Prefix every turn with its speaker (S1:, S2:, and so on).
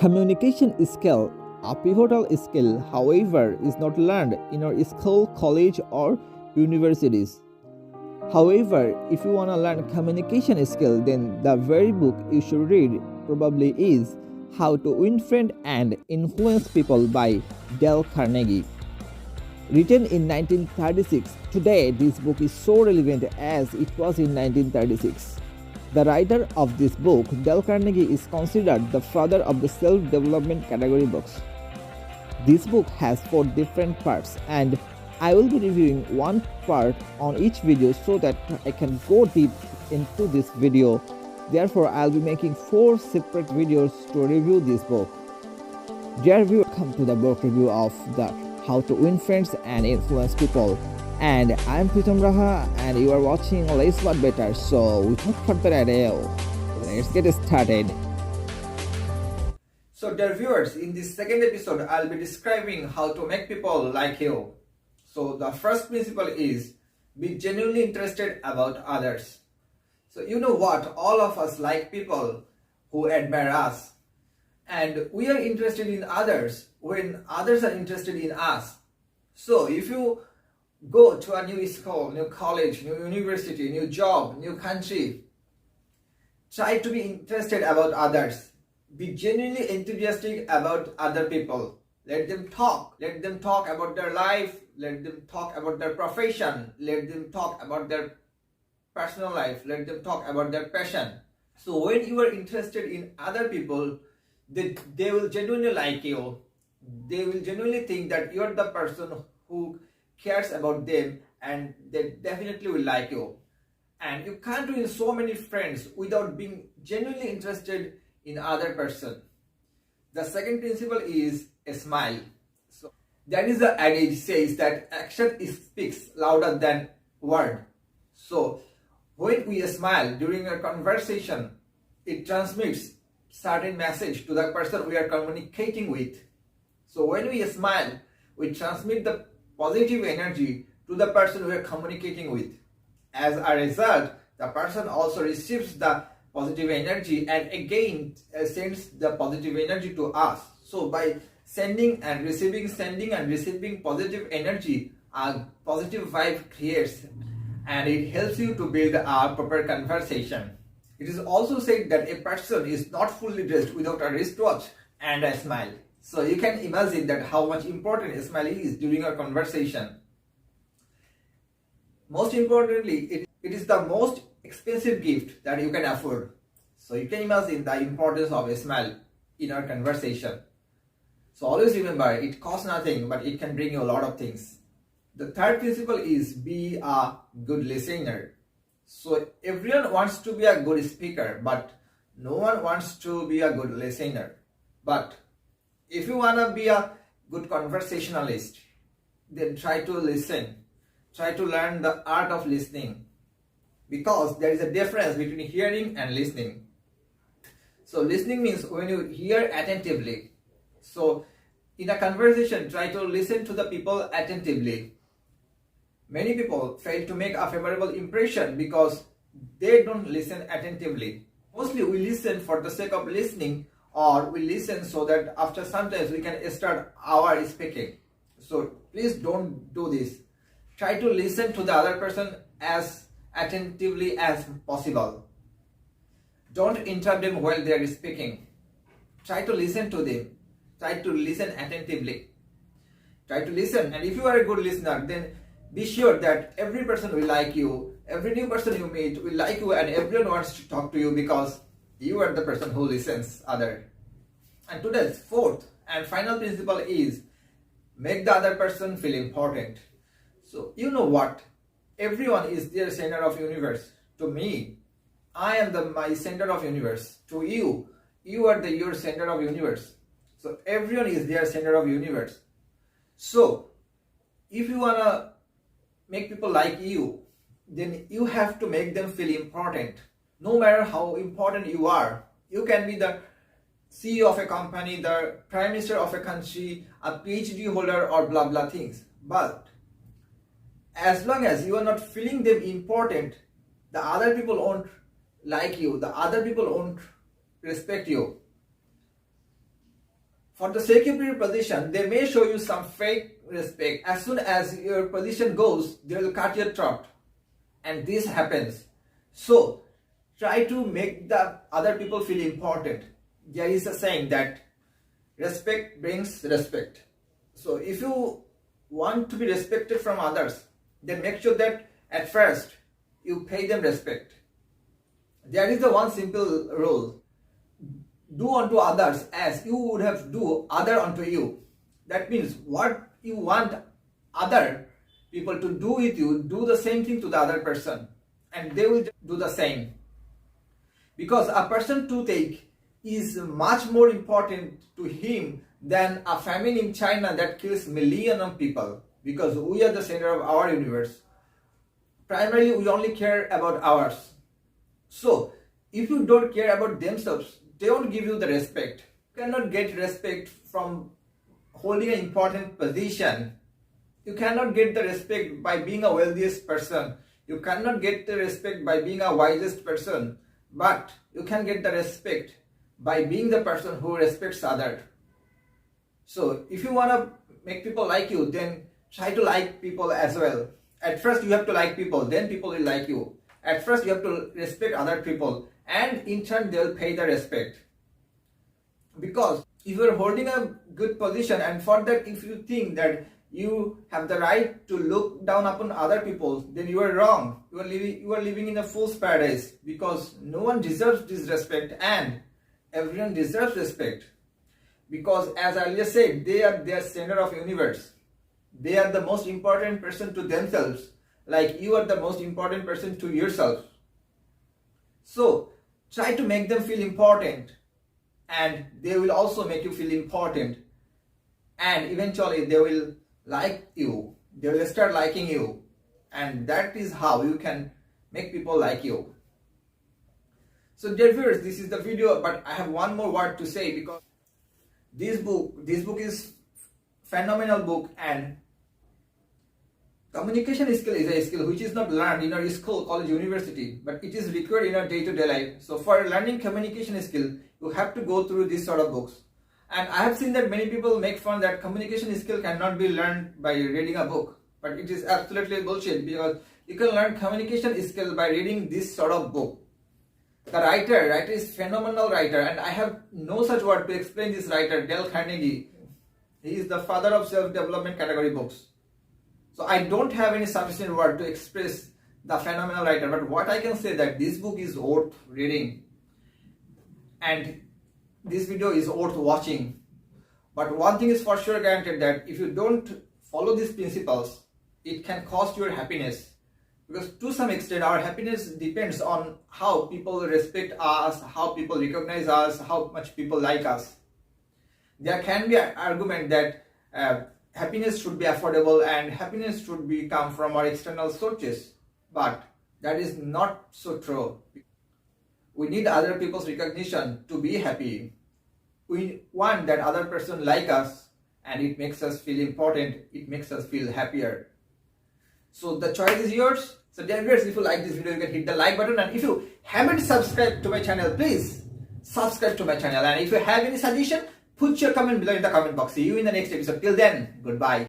S1: Communication skill, a pivotal skill, however, is not learned in our school, college, or universities. However, if you want to learn communication skill, then the very book you should read probably is How to Win Friends and Influence People by Dale Carnegie. Written in 1936, today this book is so relevant as it was in 1936. The writer of this book, Dale Carnegie, is considered the father of the self-development category books. This book has 4 different parts, and I will be reviewing one part on each video so that I can go deep into this video. Therefore, I'll be making 4 separate videos to review this book. Dear viewer, welcome to the book review of the How to Win Friends and Influence People. And I'm Pritam Raha, and you are watching Less But Better. So without further ado, let's get started.
S2: So dear viewers, in this second episode, I'll be describing how to make people like you. So the first principle is be genuinely interested about others. So you know what, all of us like people who admire us, and we are interested in others when others are interested in us. So if you go to a new school, new college, new university, new job, new country, try to be interested about others. Be genuinely enthusiastic about other people. Let them talk. Let them talk about their life. Let them talk about their profession. Let them talk about their personal life. Let them talk about their passion. So when you are interested in other people, they will genuinely like you. They will genuinely think that you are the person who cares about them, and they definitely will like you. And you can't win so many friends without being genuinely interested in other person. The second principle is a smile. So that is the adage says that action speaks louder than word. So when we smile during a conversation, it transmits certain message to the person we are communicating with. So when we smile, we transmit the positive energy to the person we are communicating with. As a result, the person also receives the positive energy and again sends the positive energy to us. So by sending and receiving positive energy, a positive vibe creates, and it helps you to build a proper conversation. It is also said that a person is not fully dressed without a wristwatch and a smile. So you can imagine that how much important a smile is during a conversation. Most importantly, it is the most expensive gift that you can afford. So you can imagine the importance of a smile in our conversation. So always remember, it costs nothing, but it can bring you a lot of things. The third principle is be a good listener. So everyone wants to be a good speaker, but no one wants to be a good listener. But if you want to be a good conversationalist, then try to listen. Try to learn the art of listening, because there is a difference between hearing and listening. So listening means when you hear attentively. So in a conversation, try to listen to the people attentively. Many people fail to make a favorable impression because they don't listen attentively. Mostly we listen for the sake of listening, or we listen so that after sometimes we can start our speaking. So please don't do this. Try to listen to the other person as attentively as possible. Don't interrupt them while they are speaking. Try to listen to them. Try to listen attentively. Try to listen, and if you are a good listener, then be sure that every person will like you. Every new person you meet will like you, and everyone wants to talk to you because you are the person who listens other. And today's fourth and final principle is make the other person feel important. So you know what? Everyone is their center of universe. To me, I am my center of universe. To you, you are your center of universe. So everyone is their center of universe. So if you wanna make people like you, then you have to make them feel important. No matter how important you are, you can be the CEO of a company, the Prime Minister of a country, a PhD holder, or blah blah things. But as long as you are not feeling them important, the other people won't like you, the other people won't respect you. For the sake of your position, they may show you some fake respect. As soon as your position goes, they will cut your throat. And this happens. So, try to make the other people feel important. There is a saying that respect brings respect. So, if you want to be respected from others, then make sure that at first you pay them respect. There is the one simple rule. Do unto others as you would have do other unto you. That means what you want other people to do with you, do the same thing to the other person, and they will do the same. Because a person toothache is much more important to him than a famine in China that kills millions of people, because we are the center of our universe. Primarily, we only care about ours. So, if you don't care about themselves, they won't give you the respect. You cannot get respect from holding an important position. You cannot get the respect by being a wealthiest person. You cannot get the respect by being a wisest person. But you can get the respect by being the person who respects others. So if you want to make people like you, then try to like people as well. At first you have to like people, then people will like you. At first you have to respect other people, and in turn they will pay the respect. Because if you are holding a good position, and for that if you think that you have the right to look down upon other people, then you are wrong. You are living in a fool's paradise, because no one deserves this respect and everyone deserves respect. Because as I earlier said, they are their center of universe. They are the most important person to themselves, like you are the most important person to yourself. So try to make them feel important, and they will also make you feel important, and eventually they will like you, they will start liking you, and that is how you can make people like you. So dear viewers, this is the video, but I have one more word to say, because this book is phenomenal book, and communication skill is a skill which is not learned in our school, college, university, but it is required in our day-to-day life. So for learning communication skill, you have to go through this sort of books. And I have seen that many people make fun that communication skill cannot be learned by reading a book, but it is absolutely bullshit, because you can learn communication skill by reading this sort of book. The writer is phenomenal writer, and I have no such word to explain this writer, Dale Carnegie. He is the father of self-development category books. So I don't have any sufficient word to express the phenomenal writer, but what I can say that this book is worth reading, and this video is worth watching. But one thing is for sure guaranteed, that if you don't follow these principles, it can cost your happiness. Because to some extent our happiness depends on how people respect us, how people recognize us, how much people like us. There can be an argument that happiness should be affordable and happiness should come from our external sources, but that is not so true. We need other people's recognition to be happy. We want that other person like us, and it makes us feel important, it makes us feel happier. So the choice is yours. So dear viewers, if you like this video, you can hit the like button, and if you haven't subscribed to my channel, please subscribe to my channel. And if you have any suggestion, put your comment below in the comment box. See you in the next episode. Till then, goodbye.